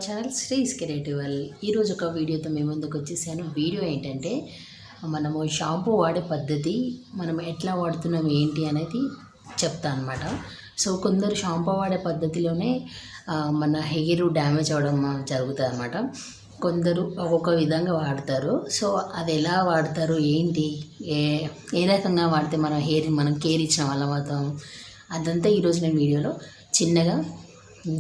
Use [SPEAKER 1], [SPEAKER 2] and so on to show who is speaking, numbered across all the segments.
[SPEAKER 1] Channel శ్రీస్ creative world. ఈరోజు ఒక వీడియోతో మేము ముందుకు వచ్చేసాను. వీడియో ఏంటంటే మనము షాంపూ వాడే పద్ధతి, మనం ఎట్లా వాడుతున్నాం ఏంటి అనేది చెప్తా అనమాట. సో కొందరు షాంపూ వాడే పద్ధతిలోనే మన హెయిర్ డ్యామేజ్ అవ్వడం జరుగుతుంది అనమాట. కొందరు ఒక్కొక్క విధంగా వాడతారు. సో అది ఎలా వాడతారు ఏంటి, ఏ రకంగా వాడితే మన హెయిర్ మనం కేర్ ఇచ్చిన వాళ్ళం అవుతాం, అదంతా ఈరోజు నేను వీడియోలో చిన్నగా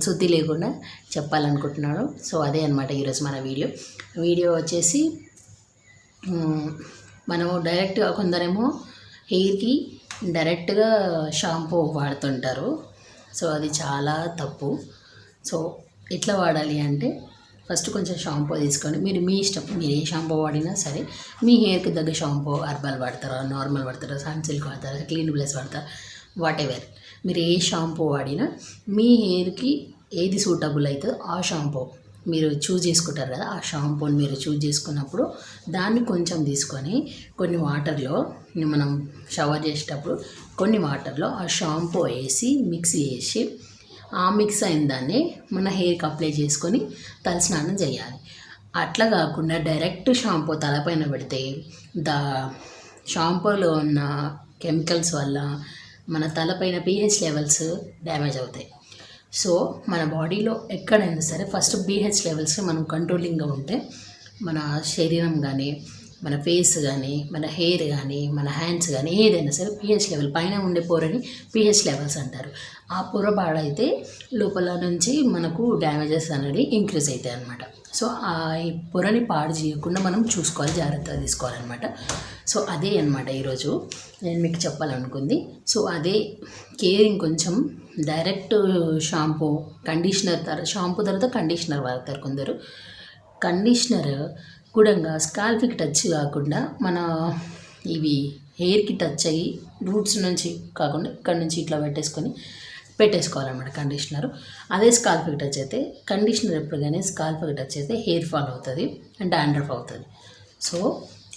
[SPEAKER 1] శుద్ధి లేకుండా చెప్పాలనుకుంటున్నాను. సో అదే అనమాట ఈరోజు మన వీడియో వచ్చేసి మనము డైరెక్ట్గా కొందరేమో హెయిర్కి డైరెక్ట్గా షాంపూ వాడుతుంటారు. సో అది చాలా తప్పు. సో ఎట్లా వాడాలి అంటే ఫస్ట్ కొంచెం షాంపూ తీసుకొని మీ ఇష్టం, మీరు ఏ షాంపూ వాడినా సరే మీ హెయిర్కి తగ్గ షాంపూ హర్బల్ వాడతారా, నార్మల్ వాడతారా, సన్సిల్క్ వాడతారా, క్లీన్ ప్లస్ వాడతారా, వాట్ ఎవర్ మీరు ఏ షాంపూ వాడినా మీ హెయిర్కి ఏది సూటబుల్ అవుతుందో ఆ షాంపూ మీరు చూజ్ చేసుకుంటారు కదా. ఆ షాంపూని మీరు చూజ్ చేసుకున్నప్పుడు దాన్ని కొంచెం తీసుకొని కొన్ని వాటర్లో, మనం షవర్ చేసేటప్పుడు కొన్ని వాటర్లో ఆ షాంపూ వేసి మిక్స్ చేసి ఆ మిక్స్ అయిన దాన్ని మన హెయిర్కి అప్లై చేసుకొని తలస్నానం చేయాలి. అట్లా కాకుండా డైరెక్ట్ షాంపూ తలపైన పెడితే షాంపూలో ఉన్న కెమికల్స్ వల్ల మన తలపైన pH లెవెల్స్ డ్యామేజ్ అవుతాయి. సో మన బాడీలో ఎక్కడైనా సరే ఫస్ట్ pH లెవెల్స్ మనం కంట్రోలింగ్గా ఉంటే మన శరీరం కానీ, మన ఫేస్ కానీ, మన హెయిర్ కానీ, మన హ్యాండ్స్ కానీ ఏదైనా సరే pH లెవెల్ పైన ఉండే పొరని pH లెవెల్స్ అంటారు. ఆ పొర పాడైతే లోపల నుంచి మనకు డ్యామేజెస్ అనేది ఇంక్రీజ్ అవుతాయి అన్నమాట. సో ఆ పొరని పాడు చేయకుండా మనం చూసుకోవాలి, జాగ్రత్తగా తీసుకోవాలన్నమాట. సో అదే అన్నమాట ఈరోజు నేను మీకు చెప్పాలనుకుంది. సో అదే కేరింగ్, కొంచెం డైరెక్ట్ షాంపూ, షాంపూ తర్వాత కండిషనర్ వాడతారు కొందరు. కండిషనర్ కూడా స్కాల్ప్కి టచ్ కాకుండా మన ఇవి హెయిర్కి టచ్ అయ్యి రూట్స్ నుంచి కాకుండా ఇక్కడ నుంచి ఇట్లా పెట్టేసుకోవాలన్నమాట కండిషనర్. అదే స్కాల్ప్కి టచ్ అయితే, కండిషనర్ ఎప్పుడు కానీ స్కాల్ప్కి టచ్ అయితే హెయిర్ ఫాల్ అవుతుంది అండ్ డాండ్రఫ్ అవుతుంది. సో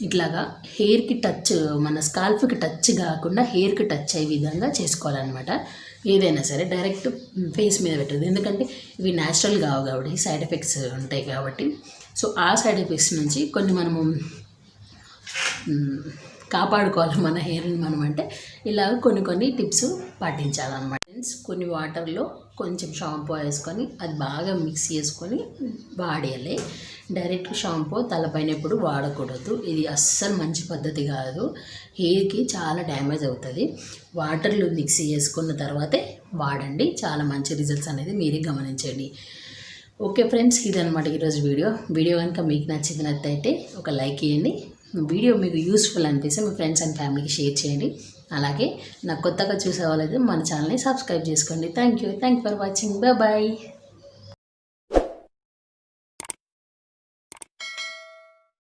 [SPEAKER 1] ఇట్లాగా హెయిర్కి టచ్, మన స్కాల్ప్కి టచ్ కాకుండా హెయిర్కి టచ్ అయ్యే విధంగా చేసుకోవాలన్నమాట. ఏదైనా సరే డైరెక్ట్ ఫేస్ మీద పెట్టదు, ఎందుకంటే ఇవి న్యాచురల్ కావు కాబట్టి సైడ్ ఎఫెక్ట్స్ ఉంటాయి కాబట్టి. సో ఆ సైడ్ ఎఫెక్ట్స్ నుంచి కొన్ని మనము కాపాడుకోవాలి మన హెయిర్ని మనం. అంటే ఇలా కొన్ని టిప్స్ పాటించాలన్నమాట. కొన్ని వాటర్లో కొంచెం షాంపూ వేసుకొని అది బాగా మిక్స్ చేసుకొని వాడేయాలి. డైరెక్ట్ షాంపూ తలపైన ఎప్పుడు వాడకూడదు. ఇది అస్సలు మంచి పద్ధతి కాదు, హెయిర్కి చాలా డ్యామేజ్ అవుతుంది. వాటర్లో మిక్స్ చేసుకున్న తర్వాతే వాడండి, చాలా మంచి రిజల్ట్స్ అనేది మీరే గమనించండి. ఓకే ఫ్రెండ్స్, ఇదన్నమాట ఈరోజు వీడియో కనుక మీకు నచ్చినట్లయితే ఒక లైక్ ఇవ్వండి. వీడియో మీకు యూస్ఫుల్ అనిపిస్తే మీ ఫ్రెండ్స్ అండ్ ఫ్యామిలీకి షేర్ చేయండి. అలాగే నాకు కొత్తగా చూసే వాళ్ళైతే మన ఛానల్ని సబ్స్క్రైబ్ చేసుకోండి. Thank you for watching. Bye.